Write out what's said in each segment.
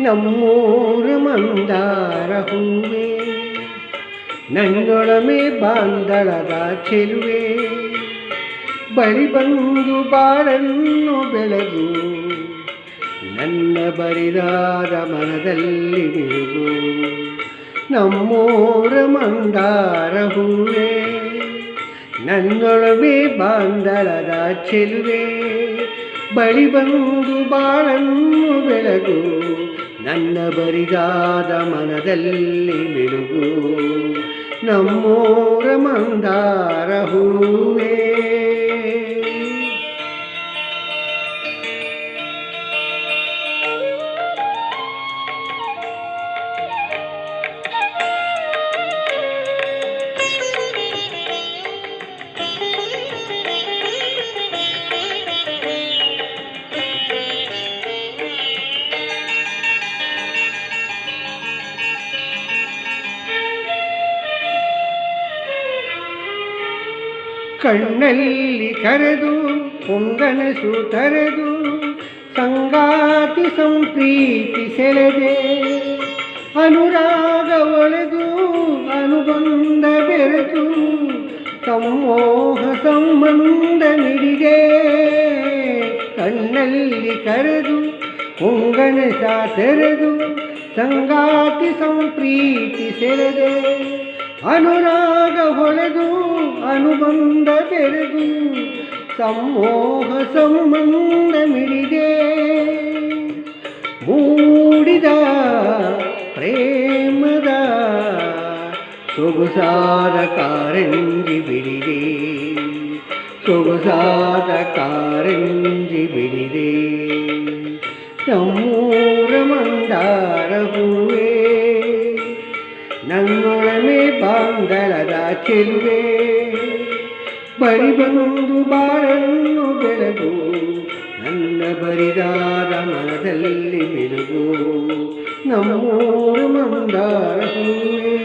ನಮ್ಮೂರ ಮಂದಾರ ಹೂವೆ, ನನ್ನೊಳಮೆ ಬಾಂದಳದ ಚೆಲುವೆ, ಬಳಿ ಬಂದು ಬಾಳನ್ನು ಬೆಳಗು, ನನ್ನ ಬರಿದಾದ ಮನದಲ್ಲಿ ಬಿರುಗು. ನಮ್ಮೂರ ಮಂದಾರ ಹೂವೆ, ನನ್ನೊಳಮೆ ಬಾಂದಳದ ಚೆಲುವೆ, ಬಳಿ ಬಂದು ಬಾಳನ್ನು ಬೆಳಗು, ನನ್ನ ಬರಿದಾದ ಮನದಲ್ಲಿ ಮಿಡುಗು. ನಮ್ಮೂರ ಮಂದಾರ ಹೂವೇ. ಕಣ್ಣಲ್ಲಿ ಕರೆದು ಪೊಂಗನಸು ತರೆದು, ಸಂಗಾತಿ ಸಂಪ್ರೀತಿ ಸೆಳೆದೆ, ಅನುರಾಗ ಒಳೆದು ಅನುಬಂಧ ಬೆರೆತು, ಸಮೋಹ ಸಂಬಂಧ ಮಿಡಿದೆ. ಕಣ್ಣಲ್ಲಿ ಕರೆದು ಪೊಂಗನಸ ತೆರೆದು, ಸಂಗಾತಿ ಸಂಪ್ರೀತಿ ಸೆಳೆದೆ, ಅನುರಾಗ ಹೊಳೆದು ಅನುಬಂಧ ಬೆರೆದು, ಸಮೋಹ ಸಂಬಂಧ ಮಿಡಿದೆ. ಮೂಡಿದ ಪ್ರೇಮದ ಸೊಗಸಾದ ಕಾರಂಜಿ ಬಿಡಿದೆ, ಸೊಗಸಾದ ಕಾರಂಜಿ ಬಿಡಿದೆ. ನಮ್ಮೂರ ಮಂದಾರ ಹೂವೇ, ನನ್ನೊಳಮೆ ಬಾಂದಳದ ಚೆಲುವೆ, ಬಳಿ ಬಂದು ಬಾಳನ್ನು ಬೆಳಗು, ನನ್ನ ಬರಿದಾದ ಮನದಲ್ಲಿ ಮಿಡುಗು. ನಮ್ಮೂರ ಮಂದಾರ ಹೂವೇ.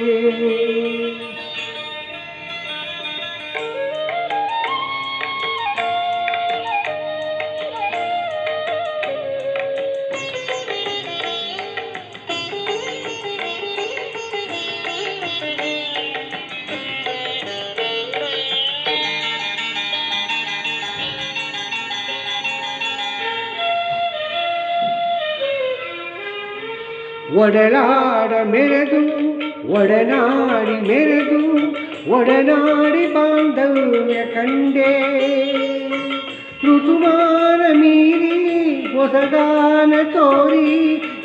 ಒಡಲಾಡ ಮೆರೆದು ಒಡನಾಡಿ ಮೆರೆದು, ಒಡನಾಡಿ ಬಾಂಧವ್ಯ ಕಂಡೆ, ಋತುಮಾನ ಮೀರಿ ಹೊಸಗಾನ ತೋರಿ,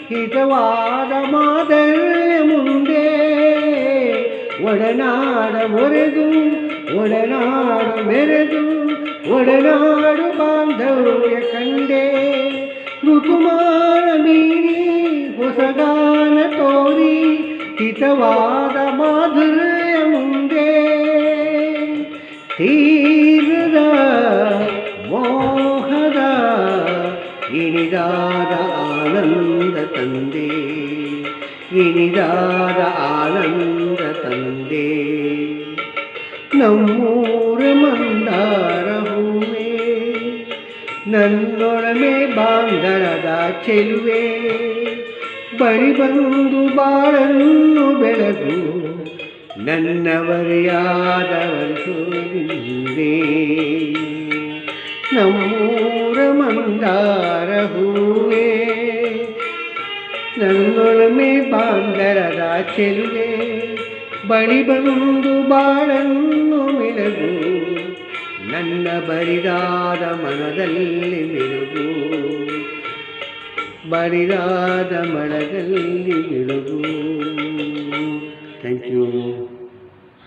ಹಿತವಾದ ಮಾದರ್ಯ ಮುಂದೆ. ಒಡನಾಡ ಮೊರೆದು ಒಡನಾಡ ಮೆರೆದು, ಒಡನಾಡು ಬಾಂಧವ್ಯ ಕಂಡೆ, ಋತುಮಾನ ಮೀರಿ ಹೊಸಗಾನ ತೋರಿ, ಹಿತವಾದ ಮಾಧುರ್ಯ ಮುಂದೆ. ತೀರದ ಮೋಹದ ಇನಿದಾದ ಆನಂದ ತಂದೆ, ಇನಿದಾದ ಆನಂದ ತಂದೆ. ನಮ್ಮೂರ ಮಂದಾರ ಹೂವೇ, ನನ್ನೊಳಮೆ ಬಾಂದಳದ ಚೆಲುವೆ, ಬಳಿ ಬಂದು ಬಾಳನ್ನು ಬೆಳಗು, ನನ್ನ ಬರಿಯಾದ ವರ್ಷೋದಿಂದೆ. ನಮ್ಮೂರ ಮಂದಾರ ಹೂವೇ, ನನ್ನೊಳಮೆ ಬಾಂದಳದ ಚೆಲುವೆ, ಬಳಿ ಬಂದು ಬಾಳನ್ನು ಬೆಳಗು, ನನ್ನ ಬರಿದಾದ ಮನದಲ್ಲಿ ಮಿಡುಗು, ಬರಿದಾದ ಮನದಲ್ಲಿ ಮಿಡುಗು. Thank you.